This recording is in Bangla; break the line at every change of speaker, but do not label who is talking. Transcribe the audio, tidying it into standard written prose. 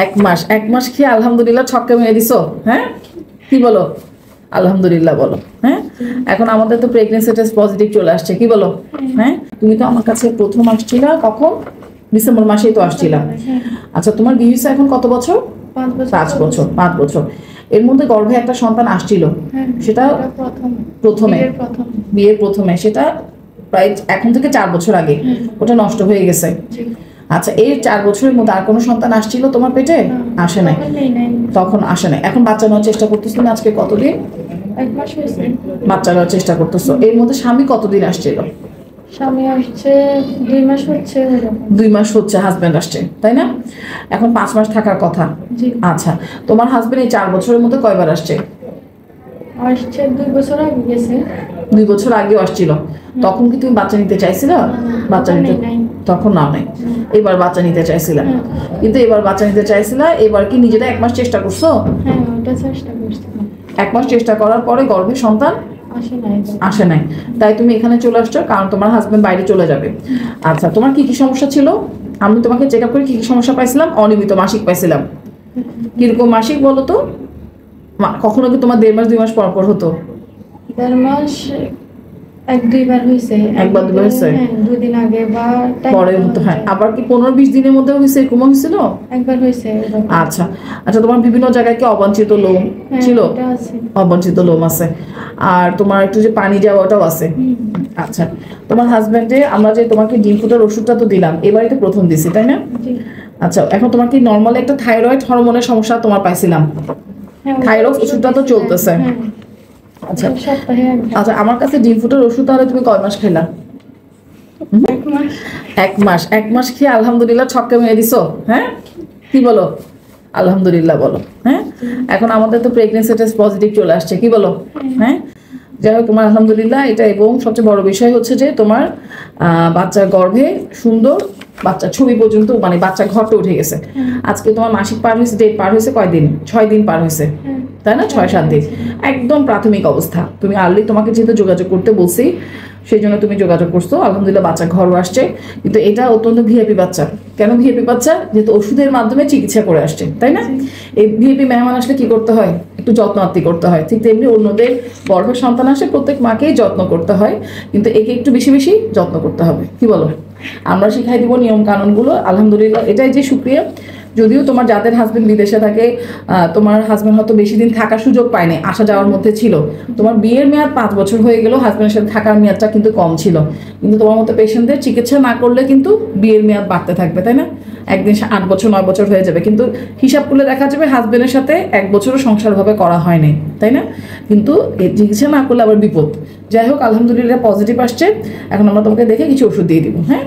এক মাস খেয়ে আলহামদুলিল্লাহ ছক্কা মেরে দিছো। হ্যাঁ, কি বলো? আলহামদুলিল্লাহ বলো। হ্যাঁ, এখন আমাদের তো প্রেগনেন্সি টেস্ট পজিটিভ চলে আসছে, কি বলো? হ্যাঁ, তুমি তো আমার কাছে প্রথম আসছিলা কখন? ডিসেম্বর মাসেই তো আসছিলা। আচ্ছা, তোমার বিয়ে হয়েছে এখন কত বছর? 5 বছর। 5 বছর এর মধ্যে গর্ভে একটা সন্তান আসছিল, সেটা বিয়ের প্রথমে, সেটা প্রায় এখন থেকে 4 বছর আগে ওটা নষ্ট হয়ে গেছে। আচ্ছা, এই 4 বছরের মধ্যে আর কোনো সন্তান আসছিল তোমার পেটে? আসে নাই, তখন আসে নাই। এখন বাচ্চা নেওয়ার চেষ্টা করতেছো না? আজকে কতদিন?
1 মাস হয়েছে
বাচ্চা নেওয়ার চেষ্টা করতেছো। এর মধ্যে স্বামী কতদিন আসছিল?
স্বামী আসছে 2 মাস হচ্ছে।
2 মাস হচ্ছে হাজবেন্ড আসছে, তাই না? এখন 5 মাস থাকার কথা। আচ্ছা, তোমার হাজবেন্ড এই 4 বছরের মধ্যে কয়বার আসছে?
আসছে 2 বছর আগে গেছে।
2 বছর আগেও আসছিল। তখন কি তুমি বাচ্চা নিতে চাইছিলা? বাচ্চা নিতে তখন নাও নাই, এবার বাচ্চা নিতে চাইছিলা। কিন্তু এবার বাচ্চা নিতে চাইছিলা, এবার কি নিজেরা 1 মাস চেষ্টা করছো?
হ্যাঁ, ওটা চেষ্টা করছিলাম।
1 মাস চেষ্টা করার পরে গর্ভে সন্তান আসে নাই, তাই তুমি এখানে চলে আসছো, কারণ তোমার হাজবেন্ড বাইরে চলে যাবে। আচ্ছা, তোমার কি কি সমস্যা ছিল? আমি তোমাকে চেক আপ করে কি কি সমস্যা পাইছিলাম? অনিয়মিত মাসিক পাইছিলাম। কিরকম মাসিক বলো তো? কখনো কি তোমার 1.5 মাস 2 মাস পর পর হতো?
1.5 মাস 1-2 বার হয়েছে।
1-2 বার হয়েছে,
2 দিন আগে বা
পরে হতো। হ্যাঁ, আবার কি 15-20 দিনের মধ্যে হয়েছে? এরকম হয়েছিল?
একবার হয়েছে।
আচ্ছা আচ্ছা, তোমার বিভিন্ন জায়গায় কি অবাঞ্ছিত লোম ছিল? অবাঞ্ছিত লোম আছে। আর তোমার একটু যে পানি যাওয়া, ওটাও আছে। আচ্ছা, তোমার হাজবেন্ডে আমরা যে তোমাকে ডিম ফুটার ওষুধটা তো দিলাম, এবারই তো প্রথম দিছি, তাই না? আচ্ছা, এখন তোমার কি নর্মালি একটা থাইরয়েড হরমোনের সমস্যা তোমার পাইছিলাম, থাইরয়েড ওষুধটা তো চলতেছে। আচ্ছা আচ্ছা, আমার কাছে ডিম ফুটার ওষুধ তাহলে তুমি কয় মাস খেলা? 1 মাস। 1 মাস খেয়ে আলহামদুলিল্লাহ ছক্কা মেরে দিছো। হ্যাঁ, কি বলো? আলহামদুলিল্লাহ বলো। হ্যাঁ, এখন আমাদের তো প্রেগনেন্সি টেস্ট পজিটিভ চলে আসছে, কি বলো? হ্যাঁ, যাই হোক, তোমার আলহামদুলিল্লাহ এটা। এবং সবচেয়ে বড় বিষয় হচ্ছে যে তোমার বাচ্চার গর্ভে সুন্দর বাচ্চা ছবি পর্যন্ত, মানে বাচ্চা ঘরটা উঠে গেছে। আজকে তোমার মাসিক পার হয়েছে, ডেট পার হয়েছে কয়দিন? 6 দিন পার হয়েছে, তাই না? 6-7 দিন, একদম প্রাথমিক অবস্থা। তুমি আর্লি, তোমাকে যেহেতু যোগাযোগ করতে বলছি, সেই জন্য তুমি যোগাযোগ করছো। আলহামদুলিল্লাহ বাচ্চা ঘরও আসছে। কিন্তু এটা অত্যন্ত ভিআইপি বাচ্চা। কেন ভিআইপি বাচ্চা? যেহেতু ওষুধের মাধ্যমে চিকিৎসা করে আসছে, তাই না? এই ভিআইপি মেহমান আসলে কি করতে হয়? একটু যত্ন আত্তি করতে হয়। ঠিক তেমনি অন্যদের গর্ভের সন্তান আসে, প্রত্যেক মাকেই যত্ন করতে হয়, কিন্তু একে একটু বেশি বেশি যত্ন করতে হবে, কি বলো? আমরা শিখাই দিব নিয়ম কানুনগুলো। আলহামদুলিল্লাহ এটাই যে শুক্রিয়া। যদিও তোমার যাদের হাজবেন্ড বিদেশে থাকে, তোমার হাজবেন্ড হয়তো বেশি দিন থাকার সুযোগ পায়নি, আসা যাওয়ার মধ্যে ছিল। তোমার বিয়ের মেয়াদ 5 বছর হয়ে গেল, হাজবেন্ডের সাথে থাকার মেয়াদটা কিন্তু কম ছিল। কিন্তু তোমার মতো পেশেন্টদের চিকিৎসা না করলে কিন্তু বিয়ের মেয়াদ বাড়তে থাকবে, তাই না? একদিন 8 বছর 9 বছর হয়ে যাবে, কিন্তু হিসাব করলে দেখা যাবে হাজবেন্ডের সাথে 1 বছরও সংসারভাবে করা হয় নাই, তাই না? কিন্তু চিকিৎসা না করলে আবার বিপদ। যাই হোক, আলহামদুলিল্লাহ পজিটিভ আসছে। এখন আমরা তোমাকে দেখে কিছু ওষুধ দিয়ে দিব। হ্যাঁ।